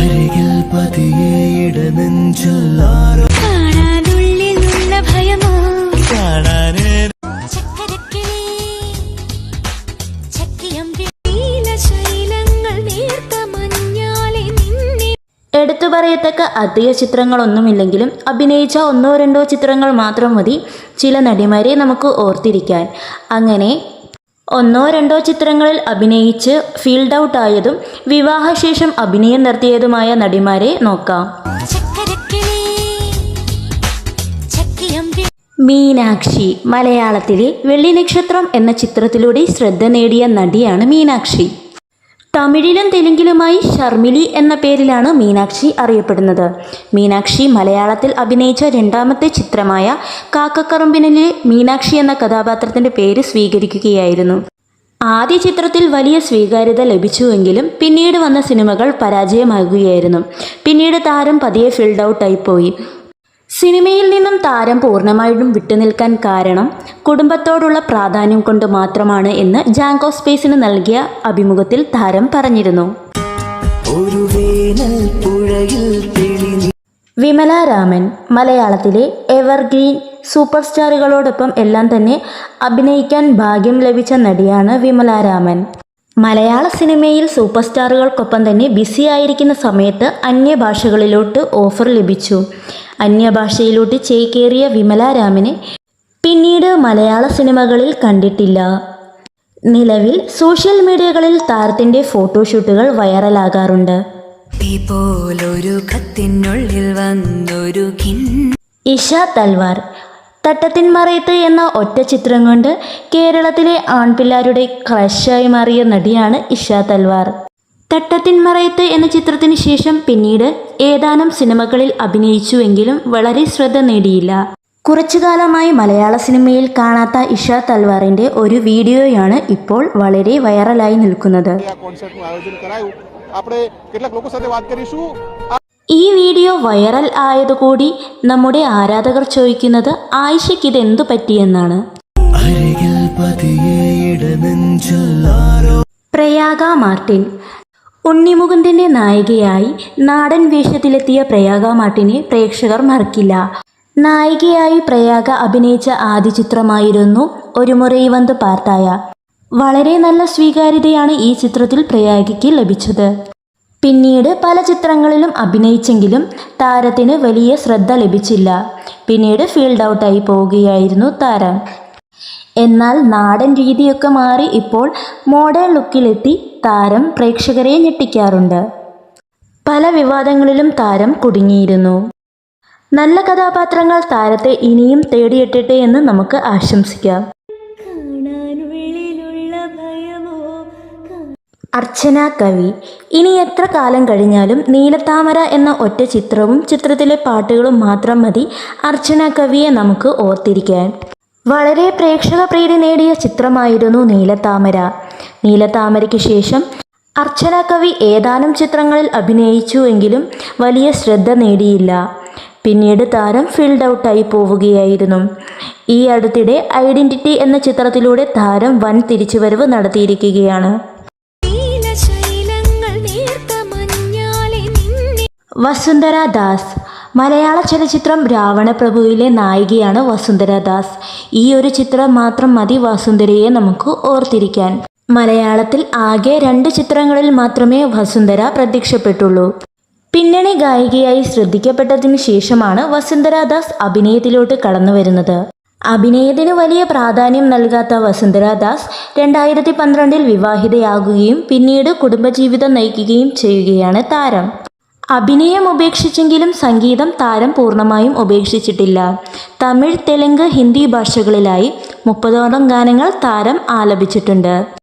അരികിൽ പതിയെ ഇടനെഞ്ചില്ലാരോ കാണാനുള്ളിലുള്ള ഭയമോ കാണാനേ എടുത്തു പറയത്തക്ക അധിക ചിത്രങ്ങളൊന്നുമില്ലെങ്കിലും അഭിനയിച്ച ഒന്നോ രണ്ടോ ചിത്രങ്ങൾ മാത്രം മതി ചില നടിമാരെ നമുക്ക് ഓർത്തിരിക്കാൻ. അങ്ങനെ ഒന്നോ രണ്ടോ ചിത്രങ്ങളിൽ അഭിനയിച്ച് ഫീൽഡ് ഔട്ട് ആയതും വിവാഹശേഷം അഭിനയം നിർത്തിയതുമായ നടിമാരെ നോക്കാം. മീനാക്ഷി. മലയാളത്തിലെ വെള്ളി നക്ഷത്രം എന്ന ചിത്രത്തിലൂടെ ശ്രദ്ധ നേടിയ നടിയാണ് മീനാക്ഷി. തമിഴിലും തെലുങ്കിലുമായി ഷർമിലി എന്ന പേരിലാണ് മീനാക്ഷി അറിയപ്പെടുന്നത്. മീനാക്ഷി മലയാളത്തിൽ അഭിനയിച്ച രണ്ടാമത്തെ ചിത്രമായ കാക്കക്കറുമ്പിനിലെ മീനാക്ഷി എന്ന കഥാപാത്രത്തിൻ്റെ പേര് സ്വീകരിക്കുകയായിരുന്നു. ആദ്യ ചിത്രത്തിൽ വലിയ സ്വീകാര്യത ലഭിച്ചുവെങ്കിലും പിന്നീട് വന്ന സിനിമകൾ പരാജയമാകുകയായിരുന്നു. പിന്നീട് താരം പതിയെ ഫീൽഡ് ഔട്ടായി പോയി. സിനിമയിൽ നിന്നും താരം പൂർണ്ണമായും വിട്ടുനിൽക്കാൻ കാരണം കുടുംബത്തോടുള്ള പ്രാധാന്യം കൊണ്ട് മാത്രമാണ് എന്ന് ജാങ്കോ സ്പേസിന് നൽകിയ അഭിമുഖത്തിൽ താരം പറഞ്ഞിരുന്നു. വിമല രാമൻ. മലയാളത്തിലെ എവർഗ്രീൻ സൂപ്പർ സ്റ്റാറുകളോടൊപ്പം എല്ലാം തന്നെ അഭിനയിക്കാൻ ഭാഗ്യം ലഭിച്ച നടിയാണ് വിമല രാമൻ. മലയാള സിനിമയിൽ സൂപ്പർ സ്റ്റാറുകൾക്കൊപ്പം തന്നെ ബിസിയായിരിക്കുന്ന സമയത്ത് അന്യഭാഷകളിലോട്ട് ഓഫർ ലഭിച്ചു. അന്യഭാഷയിലോട്ട് ചേക്കേറിയ വിമല രാമനെ പിന്നീട് മലയാള സിനിമകളിൽ കണ്ടിട്ടില്ല. നിലവിൽ സോഷ്യൽ മീഡിയകളിൽ താരത്തിൻ്റെ ഫോട്ടോഷൂട്ടുകൾ വൈറലാകാറുണ്ട്. ഇഷ തൽവാർ. തട്ടത്തിൻമറയത്ത് എന്ന ഒറ്റ ചിത്രം കൊണ്ട് കേരളത്തിലെ ആൺപിള്ളാരുടെ ക്രഷായി മാറിയ നടിയാണ് ഇഷ തൽവാർ. തട്ടത്തിൻമറയത്ത് എന്ന ചിത്രത്തിന് ശേഷം പിന്നീട് ഏതാനും സിനിമകളിൽ അഭിനയിച്ചുവെങ്കിലും വളരെ ശ്രദ്ധ നേടിയില്ല. കുറച്ചു കാലമായി മലയാള സിനിമയിൽ കാണാത്ത ഇഷ തൽവാറിൻ്റെ ഒരു വീഡിയോയാണ് ഇപ്പോൾ വളരെ വൈറലായി നിൽക്കുന്നത്. ഈ വീഡിയോ വൈറൽ ആയതുകൂടി നമ്മുടെ ആരാധകർ ചോദിക്കുന്നത് ആയിഷയ്ക്ക് ഇതെന്തു പറ്റിയെന്നാണ്. പ്രയാഗ മാർട്ടിൻ. ഉണ്ണിമുകുന്ദൻ്റെ നായികയായി നാടൻ വേഷത്തിലെത്തിയ പ്രയാഗ മാർട്ടിനെ പ്രേക്ഷകർ മറക്കില്ല. നായികയായി പ്രയാഗ അഭിനയിച്ച ആദ്യ ചിത്രമായിരുന്നു ഒരു മുറൈ വന്ത് പാർത്തായ. വളരെ നല്ല സ്വീകാര്യതയാണ് ഈ ചിത്രത്തിൽ പ്രയാഗയ്ക്ക് ലഭിച്ചത്. പിന്നീട് പല ചിത്രങ്ങളിലും അഭിനയിച്ചെങ്കിലും താരത്തിന് വലിയ ശ്രദ്ധ ലഭിച്ചില്ല. പിന്നീട് ഫീൽഡ് ഔട്ടായി പോവുകയായിരുന്നു താരം. എന്നാൽ നാടൻ രീതിയൊക്കെ മാറി ഇപ്പോൾ മോഡേൺ ലുക്കിലെത്തി താരം പ്രേക്ഷകരെ ഞെട്ടിക്കാറുണ്ട്. പല വിവാദങ്ങളിലും താരം കുടുങ്ങിയിരുന്നു. നല്ല കഥാപാത്രങ്ങൾ താരത്തെ ഇനിയും തേടിയെട്ടട്ടെ എന്ന് നമുക്ക് ആശംസിക്കാം. അർച്ചന കവി. ഇനി എത്ര കാലം കഴിഞ്ഞാലും നീലത്താമര എന്ന ഒറ്റ ചിത്രവും ചിത്രത്തിലെ പാട്ടുകളും മാത്രം മതി അർച്ചന കവിയെ നമുക്ക് ഓർത്തിരിക്കാൻ. വളരെ പ്രേക്ഷക പ്രീതി നേടിയ ചിത്രമായിരുന്നു നീലത്താമര. നീലത്താമരയ്ക്ക് ശേഷം അർച്ചന കവി ഏതാനും ചിത്രങ്ങളിൽ അഭിനയിച്ചുവെങ്കിലും വലിയ ശ്രദ്ധ നേടിയില്ല. പിന്നീട് താരം ഫീൽഡ് ഔട്ടായി പോവുകയായിരുന്നു. ഈ അടുത്തിടെ ഐഡന്റിറ്റി എന്ന ചിത്രത്തിലൂടെ താരം വൻ തിരിച്ചുവരവ് നടത്തിയിരിക്കുകയാണ്. വസുന്ധര ദാസ്. മലയാള ചലച്ചിത്രം രാവണപ്രഭുവിലെ നായികയാണ് വസുന്ധര ദാസ്. ഈ ഒരു ചിത്രം മാത്രം മതി വസുന്ധരയെ നമുക്ക് ഓർത്തിരിക്കാൻ. മലയാളത്തിൽ ആകെ 2 ചിത്രങ്ങളിൽ മാത്രമേ വസുന്ധര പ്രത്യക്ഷപ്പെട്ടുള്ളൂ. പിന്നണി ഗായികയായി ശ്രദ്ധിക്കപ്പെട്ടതിന് ശേഷമാണ് വസുന്ധര ദാസ് അഭിനയത്തിലോട്ട് കടന്നു വരുന്നത്. അഭിനയത്തിന് വലിയ പ്രാധാന്യം നൽകാത്ത വസുന്ധര ദാസ് 2012 വിവാഹിതയാകുകയും പിന്നീട് കുടുംബജീവിതം നയിക്കുകയും ചെയ്യുകയാണ് താരം. അഭിനയം ഉപേക്ഷിച്ചെങ്കിലും സംഗീതം താരം പൂർണ്ണമായും ഉപേക്ഷിച്ചിട്ടില്ല. തമിഴ്, തെലുങ്ക്, ഹിന്ദി ഭാഷകളിലായി 30ഓളം ഗാനങ്ങൾ താരം ആലപിച്ചിട്ടുണ്ട്.